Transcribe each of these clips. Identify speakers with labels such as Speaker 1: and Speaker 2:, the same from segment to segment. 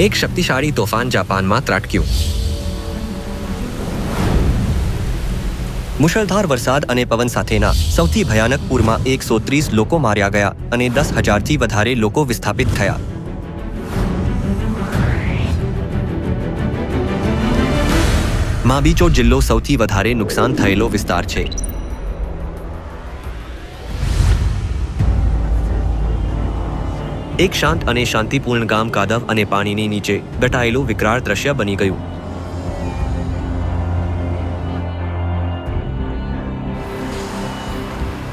Speaker 1: એક શક્તિશાળી તોફાન જાપાનમાં ત્રાટક્યું। મુશળધાર વરસાદ અને પવન સાથેના સૌથી ભયાનક પૂરમાં 130 લોકો માર્યા ગયા અને 10,000થી વધારે લોકો વિસ્થાપિત થયા। માબીચો જિલ્લો સૌથી વધારે નુકસાન થયેલો વિસ્તાર છે। એક શાંત અને શાંતિપૂર્ણ ગામ કાદવ અને પાણીની નીચે દટાયેલું વિકરાળ દ્રશ્ય બની ગયું।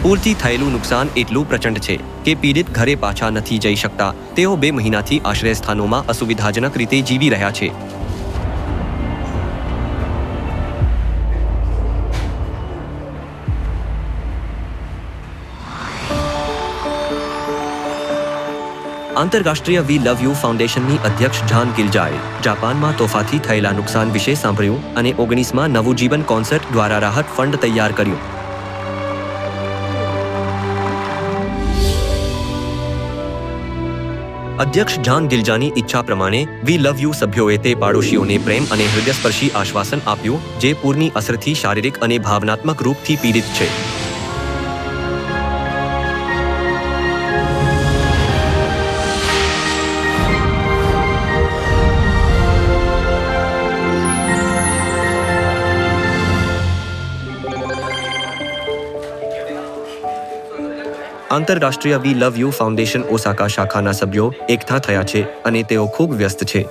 Speaker 1: પૂરથી થયેલું નુકસાન એટલું પ્રચંડ છે કે પીડિત ઘરે પાછા નથી જઈ શકતા। તેઓ 2 મહિનાથી આશ્રયસ્થાનોમાં અસુવિધાજનક રીતે જીવી રહ્યા છે। આંતરરાષ્ટ્રીય વી લવ યુ ફાઉન્ડેશનની અધ્યક્ષ જાન ગિલજાએ જાપાનમાં તોફાનથી થયેલા નુકસાન વિશે સાંભળ્યું અને 19માં નવું જીવન કોન્સર્ટ દ્વારા રાહત ફંડ તૈયાર કર્યું। અધ્યક્ષ જાન ગિલજાની ઈચ્છા પ્રમાણે વી લવ યુ સભ્યોએ તે પાડોશીઓને પ્રેમ અને હૃદયસ્પર્શી આશ્વાસન આપ્યું જે પૂરની અસરથી શારીરિક અને ભાવનાત્મક રૂપથી પીડિત છે। આંતરરાષ્ટ્રીય વી લવ યુ ફાઉન્ડેશન ઓસાકા શાખાના સભ્યો એકઠા થયા છે અને તેઓ ખૂબ વ્યસ્ત છે।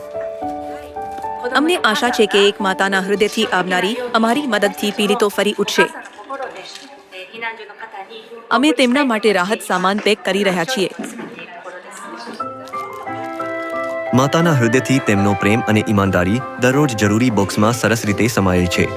Speaker 2: અમને આશા છે કે એક માતાના હૃદયથી આવનારી અમારી મદદથી પીડિતો ફરી ઉઠશે। અમે તેમના માટે રાહત સામાન પેક કરી રહ્યા છીએ।
Speaker 1: માતાના હૃદયથી તેમનો પ્રેમ અને ઈમાનદારી દરરોજ જરૂરી બોક્સમાં સરસ રીતે સમાયેલ છે।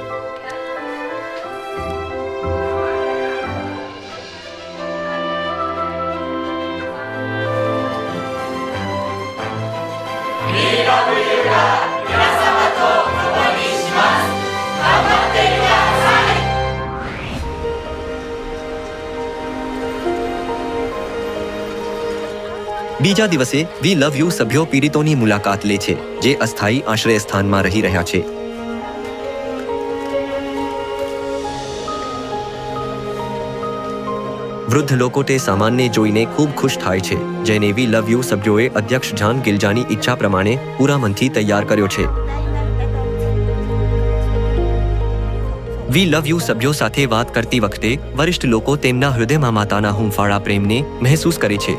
Speaker 1: બીજા દિવસે વી લવ યુ સભ્યો પીડિતોની મુલાકાત લે છે જે અસ્થાયી આશ્રયસ્થાનમાં રહી રહ્યા છે। વૃદ્ધ લોકો તે સામાનને જોઈને ખૂબ ખુશ થાય છે જેને વી લવ યુ સભ્યોએ અધ્યક્ષ જાન ગિલજાની ઈચ્છા પ્રમાણે પૂરા મનથી તૈયાર કર્યો છે। વી લવ યુ સભ્યો સાથે વાત કરતી વખતે વરિષ્ઠ લોકો તેમના હૃદયમાં માતાના હૂંફાળા પ્રેમને મહેસૂસ કરે છે।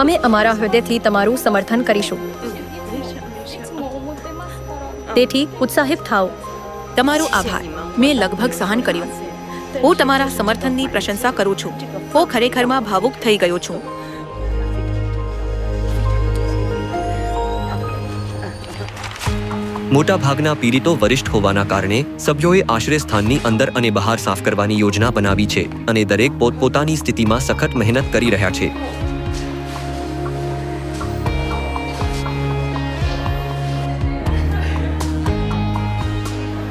Speaker 3: અમે અમારા હૃદયથી તમારું સમર્થન કરીશું, તેથી ઉત્સાહિત થાઓ।
Speaker 2: તમારો આભાર। મેં લગભગ સહન કર્યું। હું તમારા સમર્થનની પ્રશંસા કરું છું। હું ખરેખરમાં ભાવુક થઈ ગયો છું।
Speaker 1: મોટાભાગના પીડિતો વરિષ્ઠ હોવાના કારણે સભ્યોએ આશ્રયસ્થાનની અંદર અને બહાર સાફ કરવાની યોજના બનાવી છે અને દરેક પોતપોતાની સ્થિતિમાં સખત મહેનત કરી રહ્યા છે।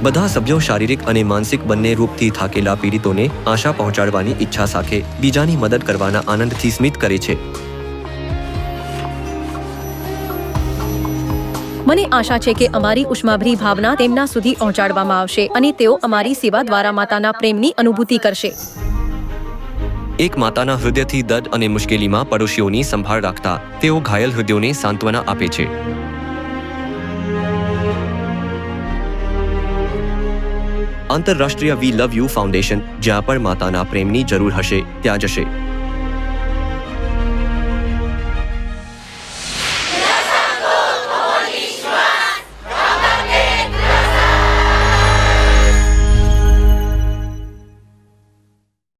Speaker 1: બધા સભ્યો શારીરિક અને માનસિક બંને રૂપથી થાકેલા પીડિતોને આશા પહોંચાડવાની ઈચ્છા સાથે બીજાની મદદ કરવાના આનંદથી સ્મિત કરે છે।
Speaker 3: મને આશા છે કે અમારી ઉષ્માભરી ભાવના તેમના સુધી પહોંચાડવામાં આવશે અને તેઓ અમારી સેવા દ્વારા માતાના પ્રેમની અનુભૂતિ કરશે।
Speaker 1: એક માતાના હૃદયથી દર્દ અને મુશ્કેલીમાં પડોશીઓની સંભાળ રાખતા તેઓ ઘાયલ હૃદયોને સાંત્વના આપે છે। આંતરરાષ્ટ્રીય વી લવ યુ ફાઉન્ડેશન જ્યાં પણ માતાના પ્રેમની જરૂર હશે ત્યાં જશે।